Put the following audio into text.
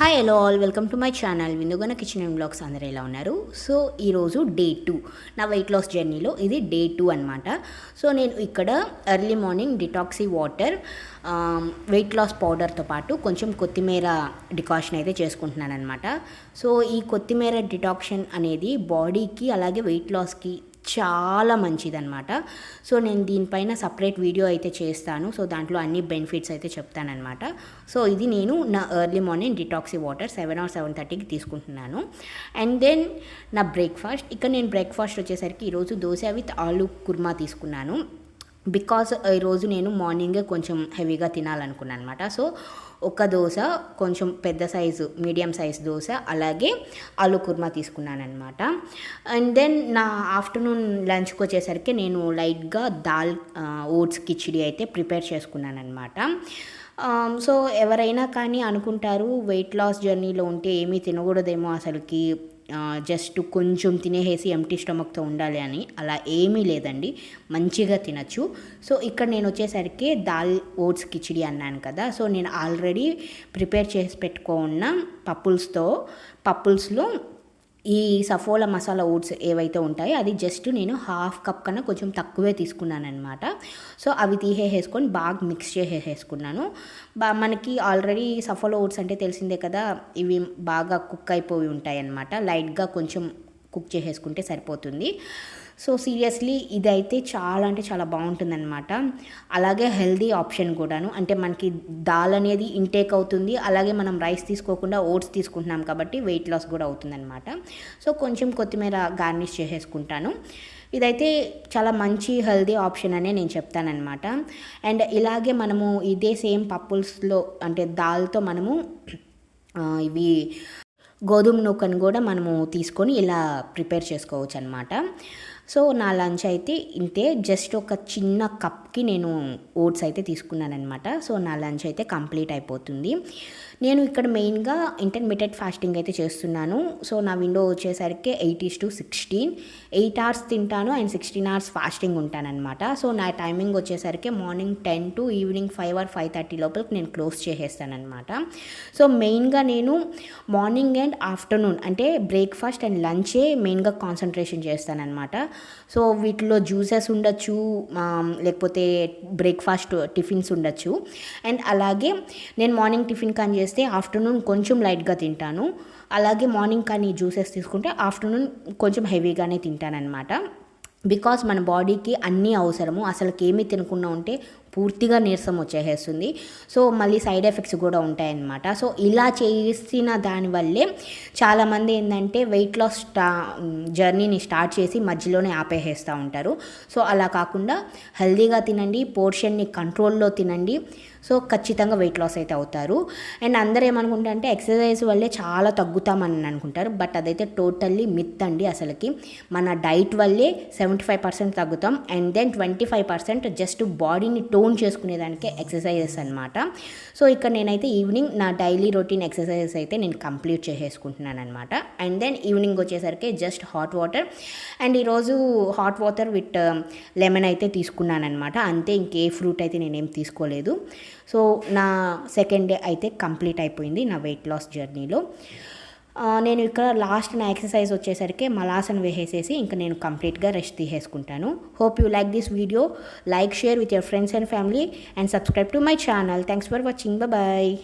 Hi hello all welcome to my channel విందుగన kitchen and blogs అందరూ ఎలా ఉన్నారు. సో ఈరోజు డే 2 నా వెయిట్ లాస్ జర్నీలో ఇది డే 2 అనమాట. సో నేను ఇక్కడ early morning detox water weight loss పౌడర్తో పాటు కొంచెం కొత్తిమీర డికాషన్ అయితే చేసుకుంటున్నాను అనమాట. సో ఈ కొత్తిమీర డిటాక్షన్ అనేది బాడీకి అలాగే వెయిట్ లాస్కి చాలా మంచిదన్నమాట. సో నేను దీనిపైన సపరేట్ వీడియో అయితే చేస్తాను. సో దాంట్లో అన్ని బెనిఫిట్స్ అయితే చెప్తానమాట. సో ఇది నేను నా early morning detox water 7 or 7:30కి తీసుకుంటున్నాను. అండ్ దెన్ నా బ్రేక్ఫాస్ట్, ఇక్కడ నేను బ్రేక్ఫాస్ట్ వచ్చేసరికి ఈరోజు దోశ విత్ ఆలూ కుర్మా తీసుకున్నాను. బికాస్ ఈరోజు నేను మార్నింగే కొంచెం హెవీగా తినాలనుకున్నాను అనమాట. సో ఒక దోశ, కొంచెం పెద్ద సైజు మీడియం సైజ్ దోశ, అలాగే ఆలూ కుర్మా తీసుకున్నాను అనమాట. అండ్ దెన్ నా ఆఫ్టర్నూన్ లంచ్కి వచ్చేసరికి నేను లైట్గా దాల్ ఓట్స్ కిచిడి అయితే ప్రిపేర్ చేసుకున్నాను అనమాట. సో ఎవరైనా కానీ అనుకుంటారు వెయిట్ లాస్ జర్నీలో ఉంటే ఏమీ తినకూడదేమో అసలుకి, జస్ట్ కొంచెం తినేసి ఎంటీ స్టమక్తో ఉండాలి అని. అలా ఏమీ లేదండి, మంచిగా తినచ్చు. సో ఇక్కడ నేను వచ్చేసరికి దాల్ ఓట్స్ కిచిడి అన్నాను కదా. సో నేను ఆల్రెడీ ప్రిపేర్ చేసి పెట్టుకున్న పప్పుల్స్లో ఈ సఫోలా మసాలా ఓట్స్ ఏవైతే ఉంటాయో అది జస్ట్ నేను 1/2 కప్ కన్నా కొంచెం తక్కువే తీసుకున్నాను అనమాట. సో అవి తీసేసుకొని బాగా మిక్స్ చేసేసుకున్నాను. మనకి ఆల్రెడీ సఫోలా ఓట్స్ అంటే తెలిసిందే కదా, ఇవి బాగా కుక్ అయిపోయి ఉంటాయి అన్నమాట. లైట్గా కొంచెం కుక్ చేసేసుకుంటే సరిపోతుంది. సో సీరియస్లీ ఇదైతే చాలా అంటే చాలా బాగుంటుందన్నమాట. అలాగే హెల్దీ ఆప్షన్ కూడాను. అంటే మనకి దాల్ అనేది ఇంటేక్ అవుతుంది, అలాగే మనం రైస్ తీసుకోకుండా ఓట్స్ తీసుకుంటున్నాం కాబట్టి వెయిట్ లాస్ కూడా అవుతుందన్నమాట. సో కొంచెం కొత్తిమీర గార్నిష్ చేసేసుకుంటాను. ఇదైతే చాలా మంచి హెల్దీ ఆప్షన్ అనే నేను చెప్తానన్నమాట. అండ్ ఇలాగే మనము ఇదే సేమ్ పప్పుల్స్లో అంటే దాల్తో మనము ఇవి గోధుమ నూకను కూడా మనము తీసుకొని ఇలా ప్రిపేర్ చేసుకోవచ్చు అనమాట. సో నా లంచ్ అయితే ఇంతే, జస్ట్ ఒక చిన్న కప్కి నేను ఓట్స్ అయితే తీసుకున్నాను అనమాట. సో నా లంచ్ అయితే కంప్లీట్ అయిపోతుంది. నేను ఇక్కడ మెయిన్గా ఇంటర్మీడియట్ ఫాస్టింగ్ అయితే చేస్తున్నాను. సో నా విండో వచ్చేసరికి 8:16, 8 hours తింటాను అండ్ 16 hours ఫాస్టింగ్ ఉంటానన్నమాట. సో నా టైమింగ్ వచ్చేసరికి మార్నింగ్ 10 to ఈవినింగ్ 5 or 5:30 లోపలికి నేను క్లోజ్ చేసేస్తానమాట. సో మెయిన్గా నేను మార్నింగ్ అండ్ ఆఫ్టర్నూన్ అంటే బ్రేక్ఫాస్ట్ అండ్ లంచే మెయిన్గా కాన్సన్ట్రేషన్ చేస్తానన్నమాట. సో వీటిలో జ్యూసెస్ ఉండొచ్చు, లేకపోతే బ్రేక్ఫాస్ట్ టిఫిన్స్ ఉండొచ్చు. అండ్ అలాగే నేను మార్నింగ్ టిఫిన్ కానీ చేస్తే ఆఫ్టర్నూన్ కొంచెం లైట్గా తింటాను. అలాగే మార్నింగ్ కానీ జ్యూసెస్ తీసుకుంటే ఆఫ్టర్నూన్ కొంచెం హెవీగానే తింటానన్నమాట. బికాస్ మన బాడీకి అన్నీ అవసరము. అసలుకి ఏమీ తినకుండా ఉంటే పూర్తిగా నీరసం వచ్చేస్తుంది. సో మళ్ళీ సైడ్ ఎఫెక్ట్స్ కూడా ఉంటాయన్నమాట. సో ఇలా చేసిన దానివల్లే చాలామంది ఏంటంటే వెయిట్ లాస్ జర్నీని స్టార్ట్ చేసి మధ్యలోనే ఆపేసేస్తూ ఉంటారు. సో అలా కాకుండా హెల్తీగా తినండి, పోర్షన్ని కంట్రోల్లో తినండి. సో ఖచ్చితంగా వెయిట్ లాస్ అయితే అవుతారు. అండ్ అందరూ ఏమనుకుంటారు అంటే ఎక్సర్సైజ్ వల్లే చాలా తగ్గుతామని అనుకుంటారు. బట్ అదైతే టోటల్లీ మిత్ అండి. అసలుకి మన డైట్ వల్లే 75% తగ్గుతాం. అండ్ దెన్ 25% జస్ట్ బాడీని టోన్ చేసుకునేదానికే ఎక్సర్సైజెస్ అనమాట. సో ఇక్కడ నేనైతే ఈవినింగ్ నా డైలీ రొటీన్ ఎక్సర్సైజెస్ అయితే నేను కంప్లీట్ చేసేసుకుంటున్నాను అనమాట. అండ్ దెన్ ఈవినింగ్ వచ్చేసరికి జస్ట్ హాట్ వాటర్, అండ్ ఈరోజు హాట్ వాటర్ విత్ లెమన్ అయితే తీసుకున్నాను అనమాట. అంతే, ఇంకే ఫ్రూట్ అయితే నేనేం తీసుకోలేదు. సో నా సెకండ్ డే అయితే కంప్లీట్ అయిపోయింది నా వెయిట్ లాస్ జర్నీలో. నేను ఇక్కడ లాస్ట్ నా ఎక్సర్సైజ్ వచ్చేసరికి మలాసన వేసేసి ఇంకా నేను కంప్లీట్గా రెస్ట్ తీసేసుకుంటాను. Hope you like this video. Like, share with your friends and family and subscribe to my channel. Thanks for watching. Bye.